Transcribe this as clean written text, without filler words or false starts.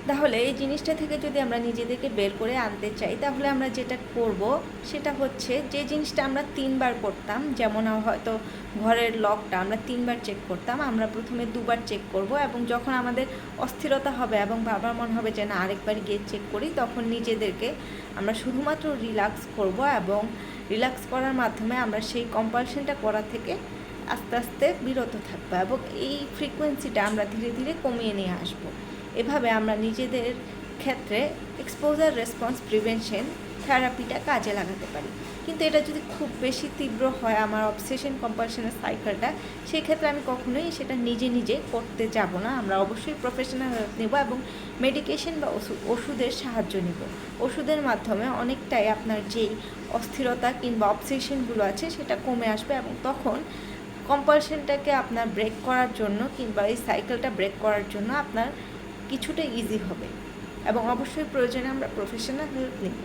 তাহলে এই জিনিসটা থেকে যদি আমরা নিজেদেরকে বের করে আনতে চাই, তাহলে আমরা যেটা করব সেটা হচ্ছে, যে জিনিসটা আমরা 3 বার করতাম, যেমন হয়তো ঘরের লকটা আমরা 3 বার চেক করতাম, আমরা প্রথমে 2 বার চেক করব, এবং যখন আমাদের অস্থিরতা হবে এবং বারবার মনে হবে যে না আরেকবার গিয়ে চেক করি, তখন নিজেদেরকে আমরা শুধুমাত্র রিল্যাক্স করব, এবং রিল্যাক্স করার মাধ্যমে আমরা সেই কম্পালশনটা করা থেকে আস্তে আস্তে বিরত থাকবো, এবং এই ফ্রিকোয়েন্সিটা আমরা ধীরে ধীরে কমিয়ে নিয়ে আসবো। এভাবে আমরা নিজেদের ক্ষেত্রে এক্সপোজার রেসপন্স প্রিভেনশন থেরাপিটা কাজে লাগাতে পারি। কিন্তু এটা যদি খুব বেশি তীব্র হয় আমার অবসেশন কম্পালশনের সাইকেলটা, সেক্ষেত্রে আমি কখনোই সেটা নিজে নিজে করতে যাব না। আমরা অবশ্যই প্রফেশনাল হেল্প নেব, এবং মেডিকেশন বা ওষুধের সাহায্য নেব। ওষুধের মাধ্যমে অনেকটাই আপনার যেই অস্থিরতা কিংবা অবসেশনগুলো আছে সেটা কমে আসবে, এবং তখন কম্পালশনটাকে আপনার ব্রেক করার জন্য কিংবা এই সাইকেলটা ব্রেক করার জন্য আপনার কিছুটা ইজি হবে। এবং অবশ্যই প্রয়োজনে আমরা প্রফেশনাল হেল্প নিব।